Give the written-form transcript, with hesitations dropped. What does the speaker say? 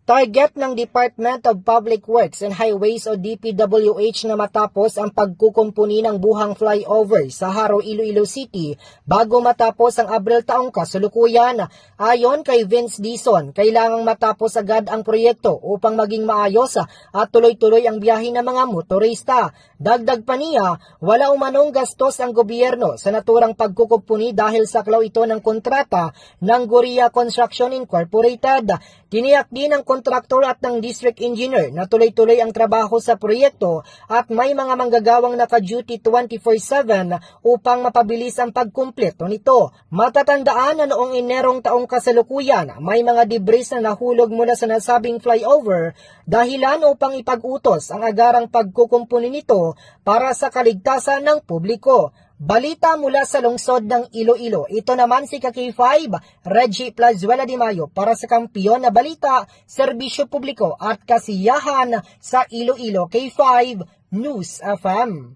Target ng Department of Public Works and Highways o DPWH na matapos ang pagkukumpuni ng buhang flyover sa Haro, Iloilo City bago matapos ang Abril taong kasalukuyan. Ayon kay Vince Dizon, kailangang matapos agad ang proyekto upang maging maayos at tuloy-tuloy ang biyahe ng mga motorista. Dagdag pa niya, wala umanong gastos ang gobyerno sa naturang pagkukumpuni dahil saklaw ito ng kontrata ng Goria Construction Incorporated. Tiniyak din ng kontraktor at ng district engineer na tuloy-tuloy ang trabaho sa proyekto at may mga manggagawang naka-duty 24/7 upang mapabilis ang pagkumpleto nito. Matatandaan na noong Enerong taong kasalukuyan, may mga debris na nahulog mula sa nasabing flyover dahilan upang ipag-utos ang agarang pagkukumpuni nito para sa kaligtasan ng publiko. Balita mula sa lungsod ng Iloilo. Ito naman si K5, Reggie Plazuela de Mayo para sa Kampiyon na Balita, Serbisyo Publiko at Kasiyahan sa Iloilo. K5 News FM.